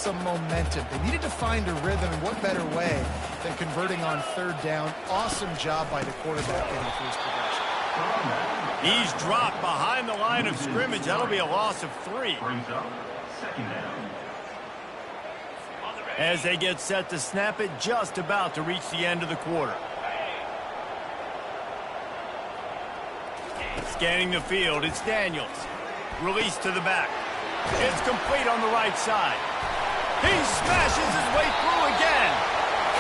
some momentum. They needed to find a rhythm, and what better way than converting on third down. Awesome job by the quarterback getting through his progression. He's dropped behind the line of scrimmage. That'll be a loss of 3. As they get set to snap it, just about to reach the end of the quarter. Scanning the field, it's Daniels. Release to the back. It's complete on the right side. He smashes his way through again.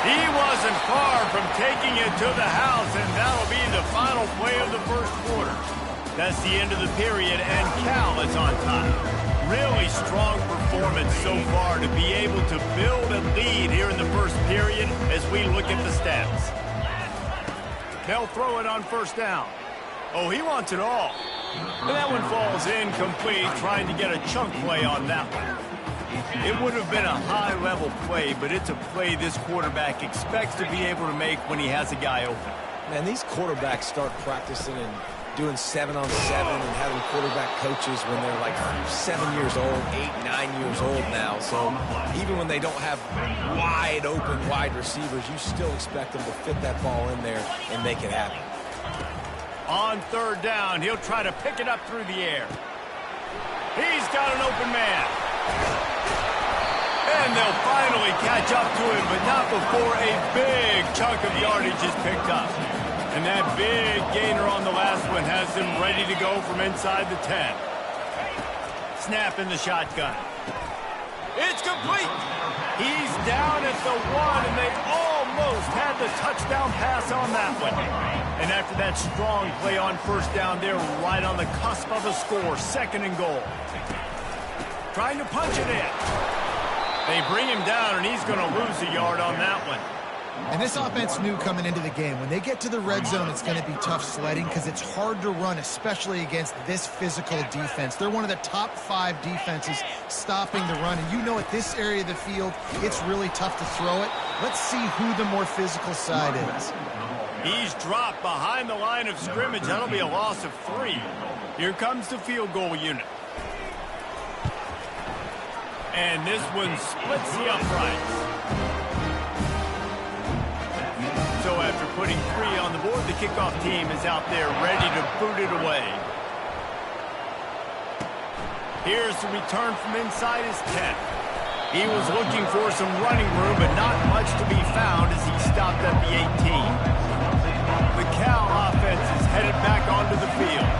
He wasn't far from taking it to the house, and that'll be the final play of the first quarter. That's the end of the period, and Cal is on top. Really strong performance so far to be able to build a lead here in the first period as we look at the stats. They'll throw it on first down. Oh, he wants it all. And that one falls incomplete, trying to get a chunk play on that one. It would have been a high-level play, but it's a play this quarterback expects to be able to make when he has a guy open. Man, these quarterbacks start practicing and doing 7-on-7 and having quarterback coaches when they're like 7 years old, 8, 9 years old now. So even when they don't have wide receivers, you still expect them to fit that ball in there and make it happen. On third down, he'll try to pick it up through the air. He's got an open man. And they'll finally catch up to him, but not before a big chunk of yardage is picked up. And that big gainer on the last one has them ready to go from inside the 10. Snap in the shotgun. It's complete. He's down at the 1, and they almost had the touchdown pass on that one. And after that strong play on first down, they're right on the cusp of a score, 2nd and goal. Trying to punch it in. They bring him down, and he's going to lose a yard on that one. And this offense knew coming into the game, when they get to the red zone, it's going to be tough sledding because it's hard to run, especially against this physical defense. They're one of the top 5 defenses stopping the run. And you know at this area of the field, it's really tough to throw it. Let's see who the more physical side is. He's dropped behind the line of scrimmage. That'll be a loss of 3. Here comes the field goal unit. And this one splits the uprights. So after putting 3 on the board, the kickoff team is out there ready to boot it away. Here's the return from inside his 10. He was looking for some running room, but not much to be found as he stopped at the 18. The Cal offense is headed back onto the field.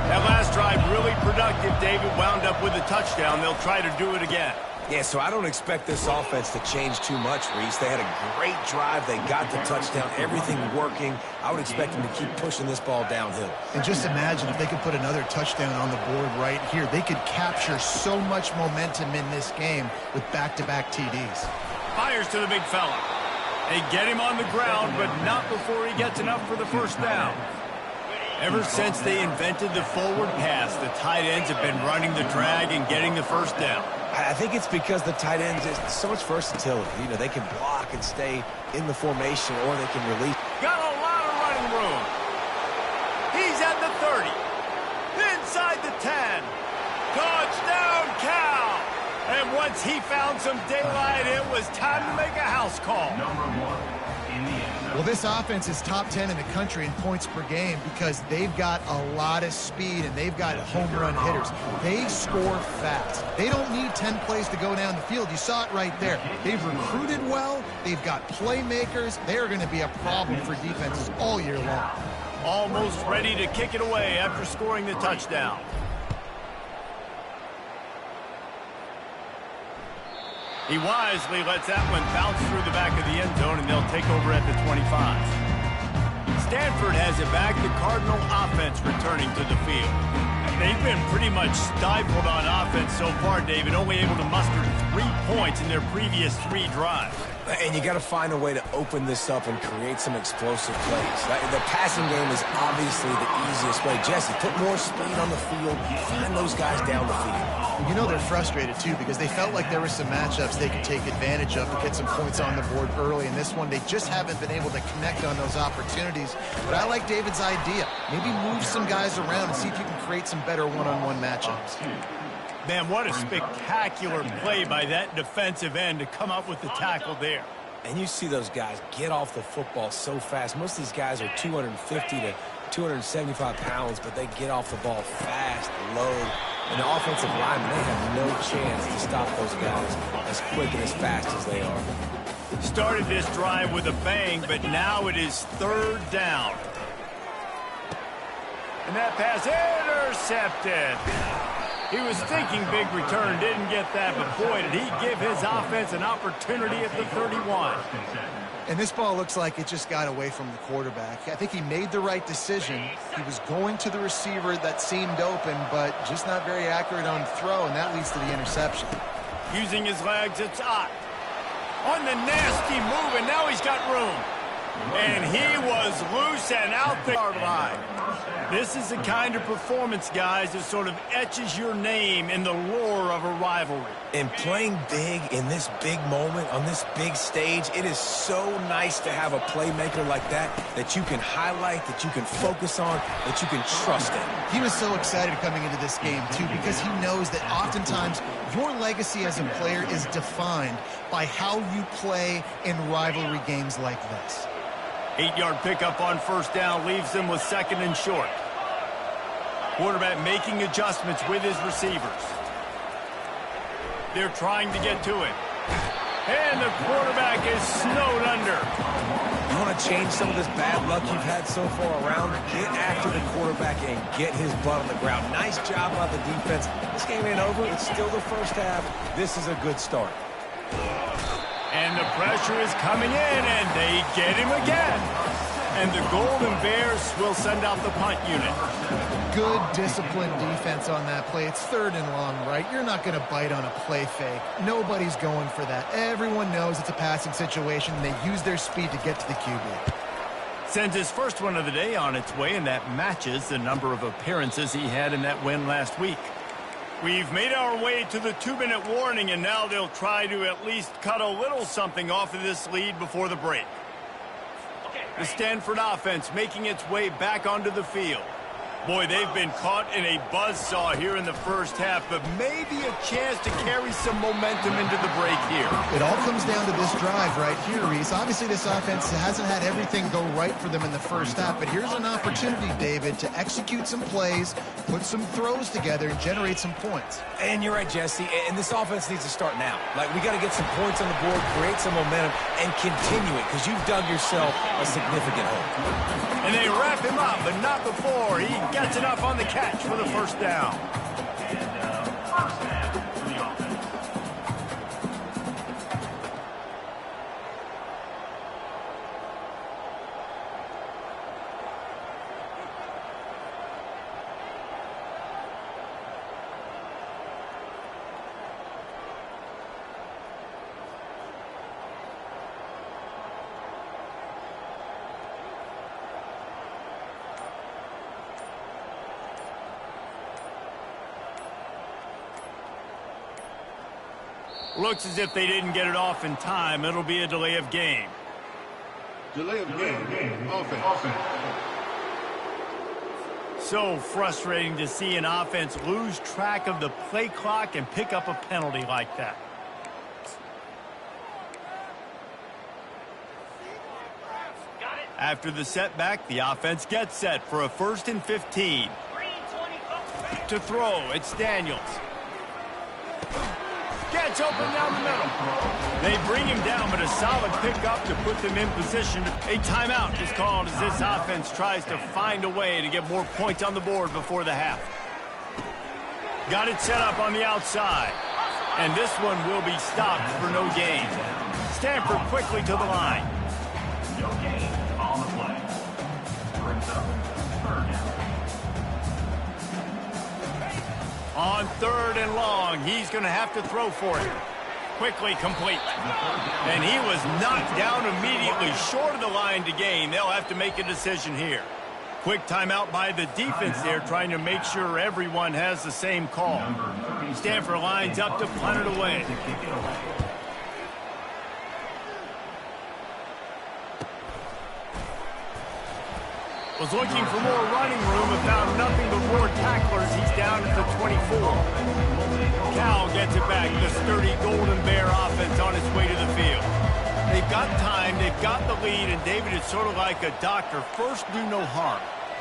That last drive really productive. David wound up with a touchdown. They'll try to do it again. Yeah, so I don't expect this offense to change too much, Reese. They had a great drive. They got the touchdown. Everything working. I would expect them to keep pushing this ball downhill. And just imagine if they could put another touchdown on the board right here. They could capture so much momentum in this game with back-to-back TDs. Fires to the big fella. They get him on the ground, but not before he gets enough for the first down. Ever since they invented the forward pass, the tight ends have been running the drag and getting the first down. I think it's because the tight ends is so much versatility. You know, they can block and stay in the formation, or they can release. Got a lot of running room. He's at the 30. Inside the 10. Touchdown, Cal. And once he found some daylight, it was time to make a house call. Well, this offense is top 10 in the country in points per game because they've got a lot of speed and they've got home run hitters. They score fast. They don't need 10 plays to go down the field. You saw it right there. They've recruited well. They've got playmakers. They're going to be a problem for defenses all year long. Almost ready to kick it away after scoring the touchdown. He wisely lets that one bounce through the back of the end zone, and they'll take over at the 25. Stanford has it back. The Cardinal offense returning to the field. They've been pretty much stifled on offense so far, David, only able to muster 3 points in their previous 3 drives. And you got to find a way to open this up and create some explosive plays. The passing game is obviously the easiest way. Jesse, put more speed on the field. Find those guys down the field. You know they're frustrated, too, because they felt like there were some matchups they could take advantage of to get some points on the board early. In this one, they just haven't been able to connect on those opportunities. But I like David's idea. Maybe move some guys around and see if you can create some better one-on-one matchups. Man, what a spectacular play by that defensive end to come up with the tackle there. And you see those guys get off the football so fast. Most of these guys are 250 to 275 pounds, but they get off the ball fast, load. And the offensive linemen, they have no chance to stop those guys as quick and as fast as they are. Started this drive with a bang, but now it is third down. And that pass intercepted. He was thinking big return, didn't get that, but boy, did he give his offense an opportunity at the 31. And this ball looks like it just got away from the quarterback. I think he made the right decision. He was going to the receiver that seemed open, but just not very accurate on throw, and that leads to the interception. Using his legs, it's Ott. On the nasty move, and now he's got room. And he was loose and out the line. This is the kind of performance, guys, that sort of etches your name in the lore of a rivalry. And playing big in this big moment, on this big stage, it is so nice to have a playmaker like that you can highlight, that you can focus on, that you can trust in. He was so excited coming into this game, too, because he knows that oftentimes your legacy as a player is defined by how you play in rivalry games like this. 8-yard pickup on first down leaves them with second and short. Quarterback making adjustments with his receivers. They're trying to get to it. And the quarterback is snowed under. You want to change some of this bad luck you've had so far around? Get after the quarterback and get his butt on the ground. Nice job by the defense. This game ain't over. It's still the first half. This is a good start. And the pressure is coming in, and they get him again. And the Golden Bears will send out the punt unit. Good, disciplined defense on that play. It's third and long, right? You're not going to bite on a play fake. Nobody's going for that. Everyone knows it's a passing situation, and they use their speed to get to the QB. Sends his first one of the day on its way, and that matches the number of appearances he had in that win last week. We've made our way to the 2-minute warning, and now they'll try to at least cut a little something off of this lead before the break. The Stanford offense making its way back onto the field. Boy, they've been caught in a buzzsaw here in the first half, but maybe a chance to carry some momentum into the break here. It all comes down to this drive right here, Reese. Obviously, this offense hasn't had everything go right for them in the first half, but here's an opportunity, David, to execute some plays, put some throws together, and generate some points. And you're right, Jesse, and this offense needs to start now. Like, we got to get some points on the board, create some momentum, and continue it, because you've dug yourself a significant hole. And they wrap him up, but not before he gets enough on the catch for the first down. Looks as if they didn't get it off in time. It'll be a delay of game. Delay of game. Offense. So frustrating to see an offense lose track of the play clock and pick up a penalty like that. After the setback, the offense gets set for a 1st and 15. To throw, it's Daniels. Gets open down the middle. They bring him down, but a solid pickup to put them in position. A timeout is called as this offense tries to find a way to get more points on the board before the half. Got it set up on the outside. And this one will be stopped for no gain. Stanford quickly to the line. No gain on the play. Brings up third down. On 3rd and long, he's going to have to throw for it. Quickly complete. And he was knocked down immediately short of the line to gain. They'll have to make a decision here. Quick timeout by the defense there, trying to make sure everyone has the same call. Stanford lines up to punt it away. Was looking for more running room and found nothing but more tacklers. He's down at the 24. Cal gets it back. The sturdy Golden Bear offense on its way to the field. They've got time, they've got the lead, and David, it's sort of like a doctor. First, do no harm.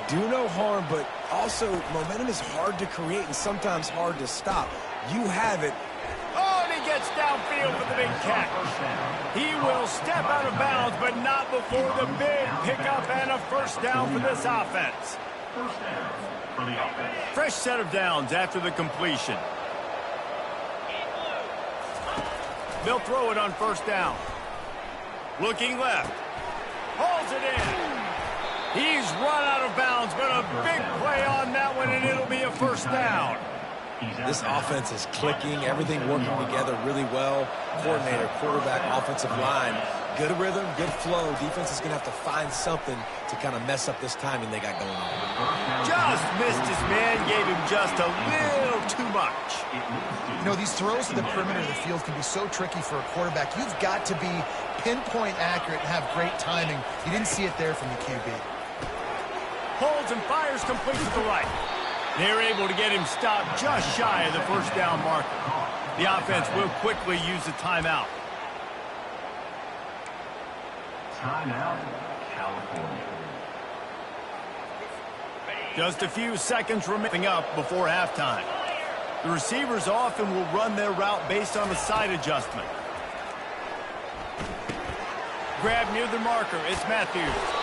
Do no harm, but also momentum is hard to create and sometimes hard to stop. You have it. Oh, and he gets downfield for the big catch. He will step out of bounds, but not before the big pickup and a first down for this offense. First down for the offense. Fresh set of downs after the completion. They'll throw it on first down. Looking left. Hauls it in. He's run out of bounds, but a big play on that one, and it'll be a first down. This offense is clicking, everything working together really well. Coordinator, quarterback, offensive line. Good rhythm, good flow. Defense is going to have to find something to kind of mess up this timing they got going on. Just missed his man, gave him just a little too much. You know, these throws to the perimeter of the field can be so tricky for a quarterback. You've got to be pinpoint accurate and have great timing. You didn't see it there from the QB. Holds and fires complete to the right. They're able to get him stopped just shy of the first down marker. The offense will quickly use the timeout. Timeout, California. Just a few seconds remaining up before halftime. The receivers often will run their route based on a side adjustment. Grab near the marker. It's Matthews.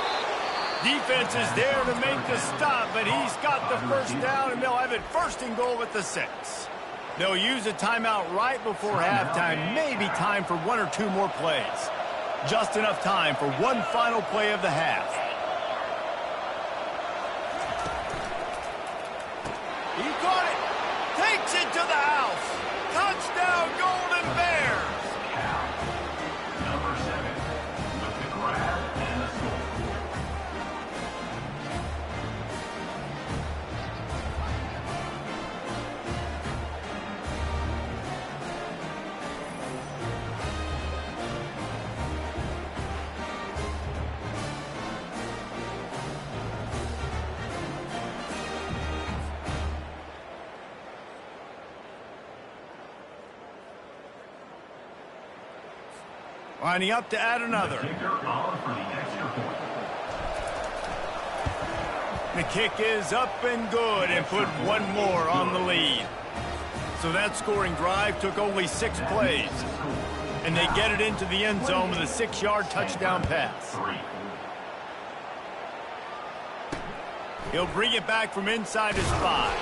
Defense is there to make the stop, but he's got the first down, and they'll have it first and goal at the 6. They'll use a timeout right before halftime. Maybe time for one or two more plays. Just enough time for one final play of the half. He caught it. Takes it to the house. Touchdown, Golden Bears. Number 7 with the grab and the score. Lining up to add another. Kicker on for the extra point. The kick is up and good and put one more on the lead. So that scoring drive took only 6 plays. And they get it into the end zone with a 6-yard touchdown pass. He'll bring it back from inside his 5.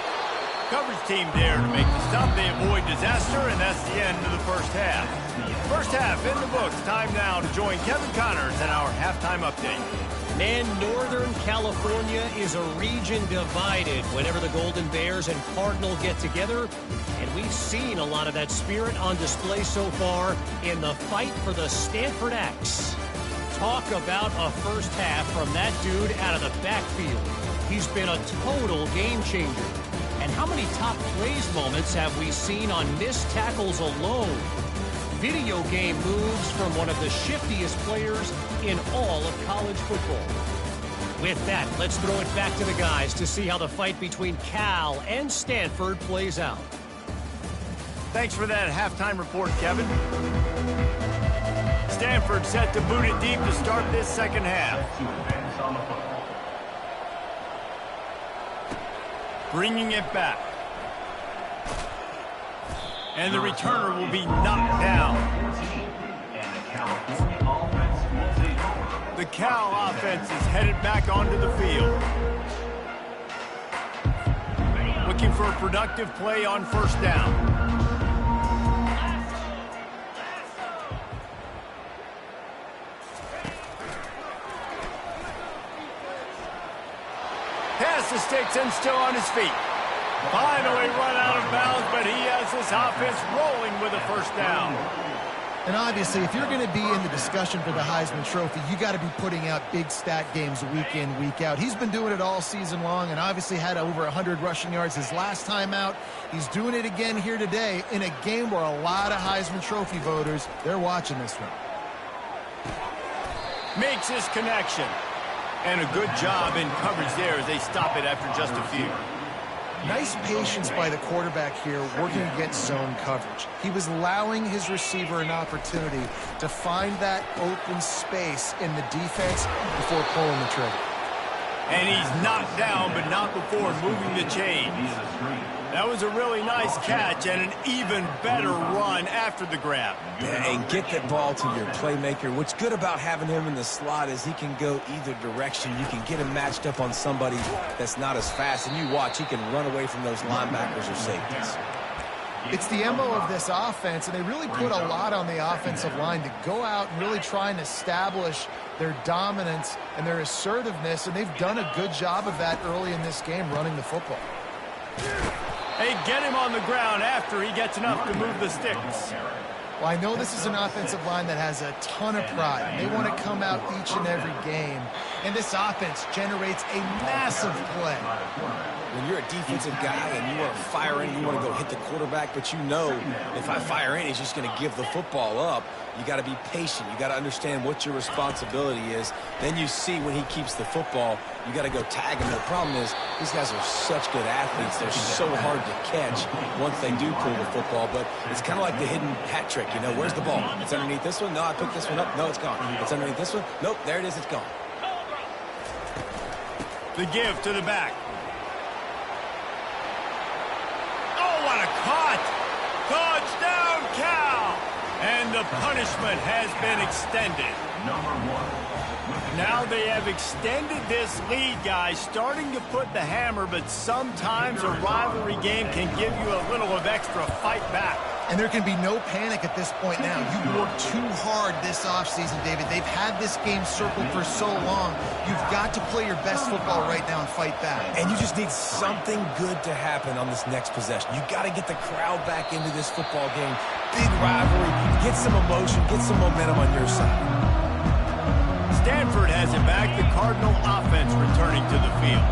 Coverage team there to make the stop. They avoid disaster, and that's the end of the first half. First half in the books. Time now to join Kevin Connors in our halftime update. Man, Northern California is a region divided whenever the Golden Bears and Cardinal get together. And we've seen a lot of that spirit on display so far in the fight for the Stanford Axe. Talk about a first half from that dude out of the backfield. He's been a total game changer. And how many top plays moments have we seen on missed tackles alone? Video game moves from one of the shiftiest players in all of college football. With that, let's throw it back to the guys to see how the fight between Cal and Stanford plays out. Thanks for that halftime report, Kevin. Stanford set to boot it deep to start this second half. Bringing it back. And the returner will be knocked down. The Cal offense is headed back onto the field. Looking for a productive play on first down. Pass the sticks and still on his feet. Finally run out of bounds, but he has this offense rolling with a first down. And obviously, if you're going to be in the discussion for the Heisman Trophy, you got to be putting out big stat games week in, week out. He's been doing it all season long and obviously had over 100 rushing yards his last time out. He's doing it again here today in a game where a lot of Heisman Trophy voters, they're watching this one. Makes his connection. And a good job in coverage there as they stop it after just a few. Nice patience by the quarterback here working against zone coverage. He was allowing his receiver an opportunity to find that open space in the defense before pulling the trigger. And he's knocked down, but not before moving the chains. That was a really nice catch and an even better run after the grab. Yeah, and get that ball to your playmaker. What's good about having him in the slot is he can go either direction. You can get him matched up on somebody that's not as fast, and you watch, he can run away from those linebackers or safeties. It's the MO of this offense, and they really put a lot on the offensive line to go out and really try and establish their dominance and their assertiveness, and they've done a good job of that early in this game running the football. They get him on the ground after he gets enough to move the sticks. Well, I know this is an offensive line that has a ton of pride. They want to come out each and every game, and this offense generates a massive play. When you're a defensive guy and you want to fire in, you want to go hit the quarterback, but you know if I fire in, he's just going to give the football up. You got to be patient. You got to understand what your responsibility is. Then you see when he keeps the football, you got to go tag him. The problem is these guys are such good athletes. They're so hard to catch once they do pull the football, but it's kind of like the hidden hat trick. You know, where's the ball? It's underneath this one. No, I picked this one up. No, it's gone. It's underneath this one. Nope, there it is. It's gone. The give to the back. Oh, what a cut! Touchdown, Cal! And the punishment has been extended. Now they have extended this lead, guys, starting to put the hammer, but sometimes a rivalry game can give you a little of extra fight back. And there can be no panic at this point now. You worked too hard this offseason, David. They've had this game circled for so long. You've got to play your best football right now and fight back. And you just need something good to happen on this next possession. You got to get the crowd back into this football game. Big rivalry. Get some emotion. Get some momentum on your side. Stanford has it back. The Cardinal offense returning to the field.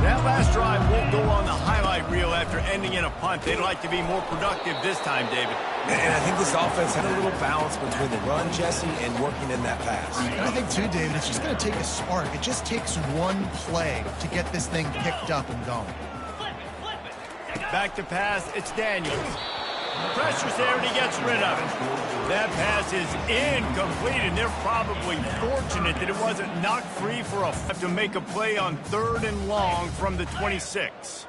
That last drive won't go on the highlight reel after ending in a punt. They'd like to be more productive this time, David. And I think this offense had a little balance between the run, Jesse, and working in that pass. And I think, too, David, it's just going to take a spark. It just takes one play to get this thing picked up and going. Back to pass, it's Daniels. Pressure's there, and he gets rid of it. That pass is incomplete, and they're probably fortunate that it wasn't knocked free for a to make a play on 3rd and long from the 26.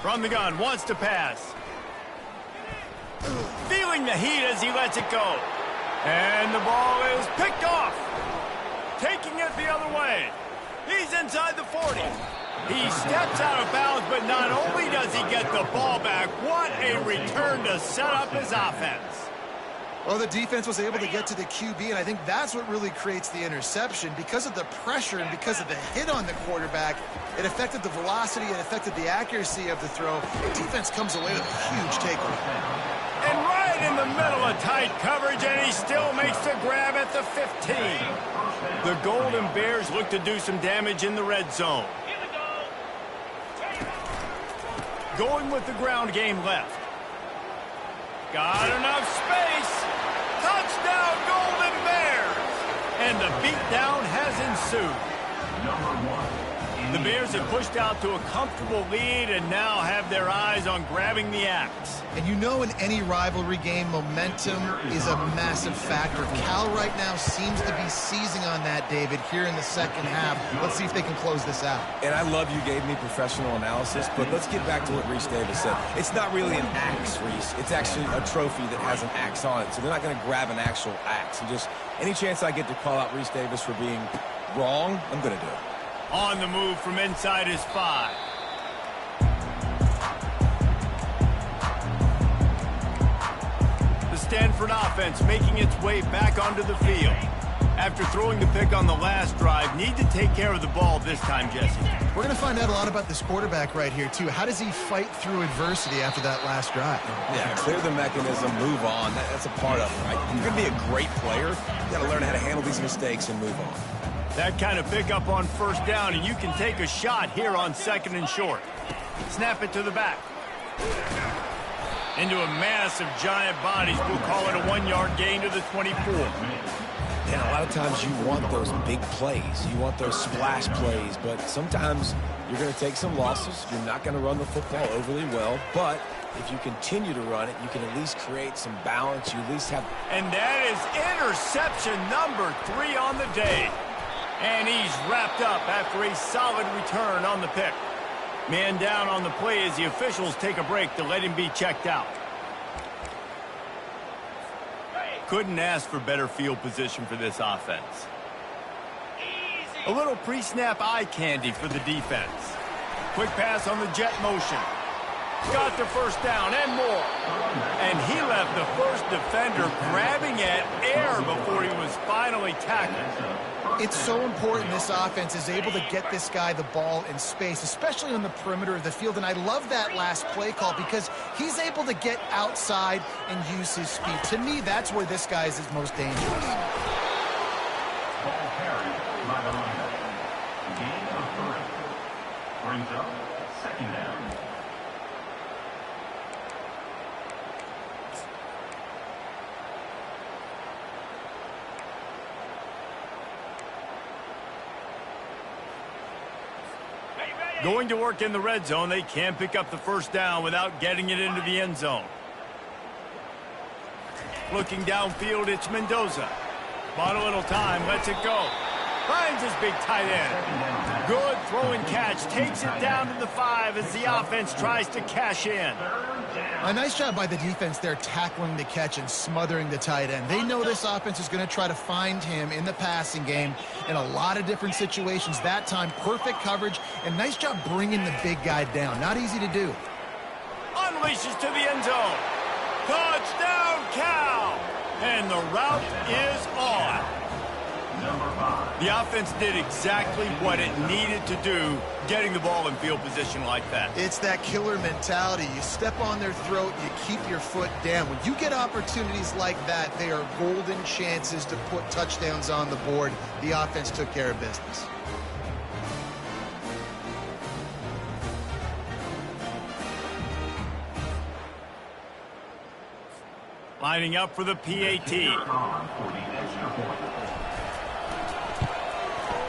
From the gun, wants to pass. Feeling the heat as he lets it go. And the ball is picked off. Taking it the other way. He's inside the 40. He steps out of bounds, but not only does he get the ball back, what a return to set up his offense. Well, the defense was able to get to the QB, and I think that's what really creates the interception. Because of the pressure and because of the hit on the quarterback, it affected the velocity, it affected the accuracy of the throw. The defense comes away with a huge takeaway. And right in the middle of tight coverage, and he still makes the grab at the 15. The Golden Bears look to do some damage in the red zone. Going with the ground game left. Got enough space. Touchdown, Golden Bears! And the beatdown has ensued. The Bears have pushed out to a comfortable lead and now have their eyes on grabbing the axe. And you know, in any rivalry game, momentum is a massive factor. Cal right now seems to be seizing on that, David, here in the second half. Let's see if they can close this out. And I love you gave me professional analysis, but let's get back to what Reese Davis said. It's not really an axe, Reese. It's actually a trophy that has an axe on it. So they're not going to grab an actual axe. And just any chance I get to call out Reese Davis for being wrong, I'm going to do it. On the move from inside his 5. The Stanford offense making its way back onto the field. After throwing the pick on the last drive, need to take care of the ball this time, Jesse. We're going to find out a lot about this quarterback right here, too. How does he fight through adversity after that last drive? Yeah, clear the mechanism, move on. That's a part of it, right? You're going to be a great player. You got to learn how to handle these mistakes and move on. That kind of pickup on first down, and you can take a shot here on 2nd and short. Snap it to the back. Into a mass of giant bodies. We'll call it a 1-yard gain to the 24. And a lot of times you want those big plays. You want those splash plays, but sometimes you're going to take some losses. You're not going to run the football overly well, but if you continue to run it, you can at least create some balance. You at least have... And that is interception number 3 on the day. And he's wrapped up after a solid return on the pick. Man down on the play as the officials take a break to let him be checked out. Couldn't ask for better field position for this offense. A little pre-snap eye candy for the defense. Quick pass on the jet motion. Got the first down and more. And he left the first defender grabbing at air before he was finally tackled. It's so important this offense is able to get this guy the ball in space, especially on the perimeter of the field. And I love that last play call because he's able to get outside and use his speed. To me, that's where this guy is his most dangerous. Ball carried by the running back. Gain of 3. Brings up second down. Going to work in the red zone, they can't pick up the first down without getting it into the end zone. Looking downfield, it's Mendoza. Bought a little time, lets it go. Finds his big tight end. Good throw and catch. Takes it down to the 5 as the offense tries to cash in. A nice job by the defense there tackling the catch and smothering the tight end. They know this offense is going to try to find him in the passing game in a lot of different situations. That time, perfect coverage and nice job bringing the big guy down. Not easy to do. Unleashes to the end zone. Touchdown, Cal! And the route is on. The offense did exactly what it needed to do, getting the ball in field position like that. It's that killer mentality. You step on their throat, you keep your foot down. When you get opportunities like that, they are golden chances to put touchdowns on the board. The offense took care of business. Lining up for the PAT.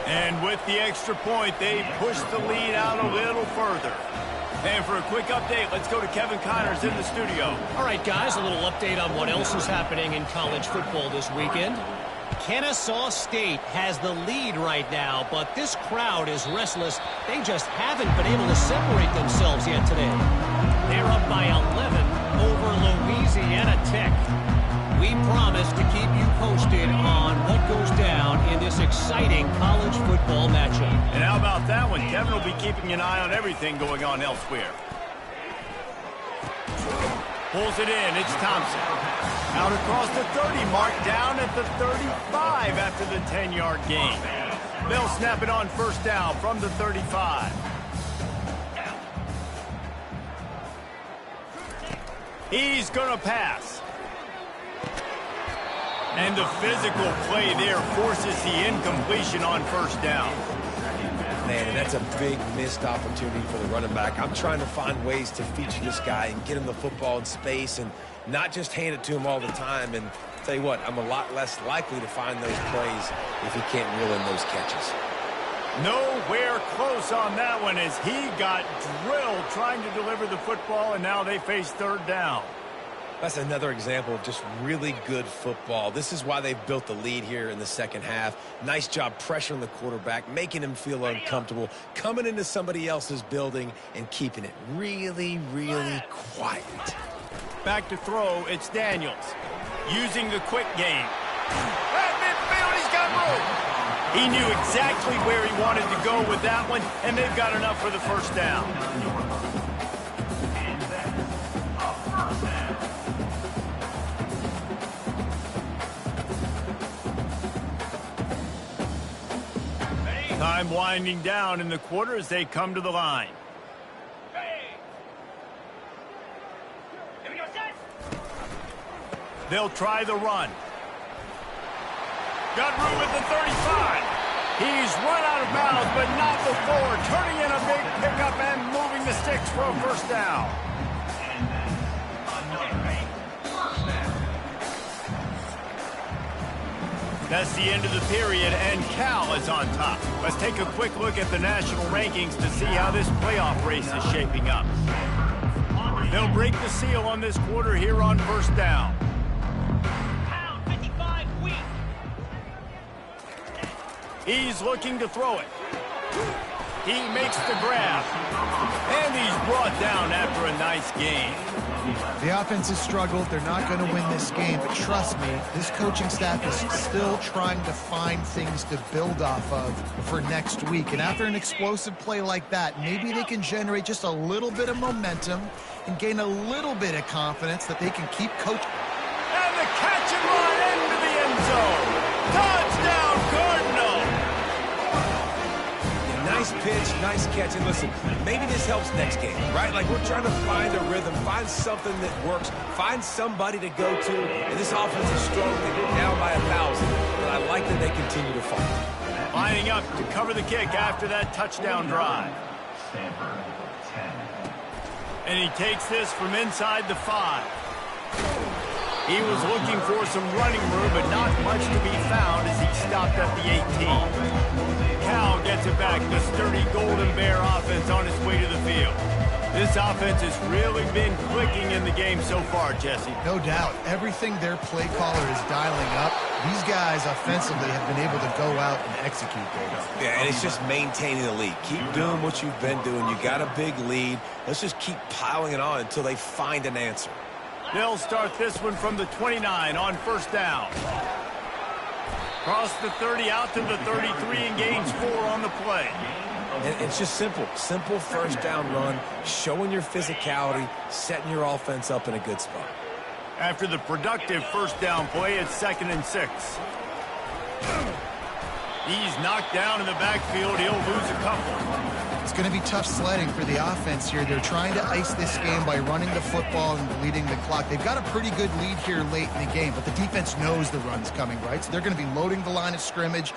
And with the extra point, they push the lead out a little further. And for a quick update, let's go to Kevin Connors in the studio. All right, guys, a little update on what else is happening in college football this weekend. Kennesaw State has the lead right now, but this crowd is restless. They just haven't been able to separate themselves yet today. They're up by 11 over Louisiana Tech. We promise to keep you posted on what goes down in this exciting college football matchup. And how about that one? Kevin will be keeping an eye on everything going on elsewhere. Pulls it in. It's Thompson. Out across the 30 mark, down at the 35 after the 10-yard gain. They'll snap it on first down from the 35. He's going to pass. And the physical play there forces the incompletion on first down. Man, and that's a big missed opportunity for the running back. I'm trying to find ways to feature this guy and get him the football in space and not just hand it to him all the time. And tell you what, I'm a lot less likely to find those plays if he can't reel in those catches. Nowhere close on that one as he got drilled trying to deliver the football, and now they face third down. That's another example of just really good football. This is why they've built the lead here in the second half. Nice job pressuring the quarterback, making him feel uncomfortable, coming into somebody else's building and keeping it really, really quiet. Back to throw, it's Daniels. Using the quick game. At midfield, he's got room. He knew exactly where he wanted to go with that one, and they've got enough for the first down. Time winding down in the quarter as they come to the line. They'll try the run. Got room at the 35. He's run out of bounds, but not before. Turning in a big pickup and moving the sticks for a first down. That's the end of the period, and Cal is on top. Let's take a quick look at the national rankings to see how this playoff race is shaping up. They'll break the seal on this quarter here on first down. He's looking to throw it. He makes the grab. And he's brought down after a nice game. The offense has struggled. They're not going to win this game. But trust me, this coaching staff is still trying to find things to build off of for next week. And after an explosive play like that, maybe they can generate just a little bit of momentum and gain a little bit of confidence that they can keep coaching. And the catch and run into the end zone. Touchdown, Cardinal. Nice pitch, nice catch. And listen, maybe this helps next game, right? Like we're trying to find a rhythm, find something that works, find somebody to go to. And this offense is strong. They're down by 1,000. But I like that they continue to fight. Lining up to cover the kick after that touchdown drive. Stanford, 10. And he takes this from inside the 5. He was looking for some running room, but not much to be found as he stopped at the 18. Cal gets it back. The sturdy Golden Bear offense on its way to the field. This offense has really been clicking in the game so far, Jesse. No doubt. Everything their play caller is dialing up, these guys offensively have been able to go out and execute those. Yeah, and it's just maintaining the lead. Keep doing what you've been doing. You got a big lead. Let's just keep piling it on until they find an answer. They'll start this one from the 29 on first down. Cross the 30 out to the 33 and gains 4 on the play. And it's just simple. Simple first down run, showing your physicality, setting your offense up in a good spot. After the productive first down play, it's 2nd and 6. He's knocked down in the backfield. He'll lose a couple. It's going to be tough sledding for the offense here. They're trying to ice this game by running the football and bleeding the clock. They've got a pretty good lead here late in the game, but the defense knows the run's coming, right? So they're going to be loading the line of scrimmage,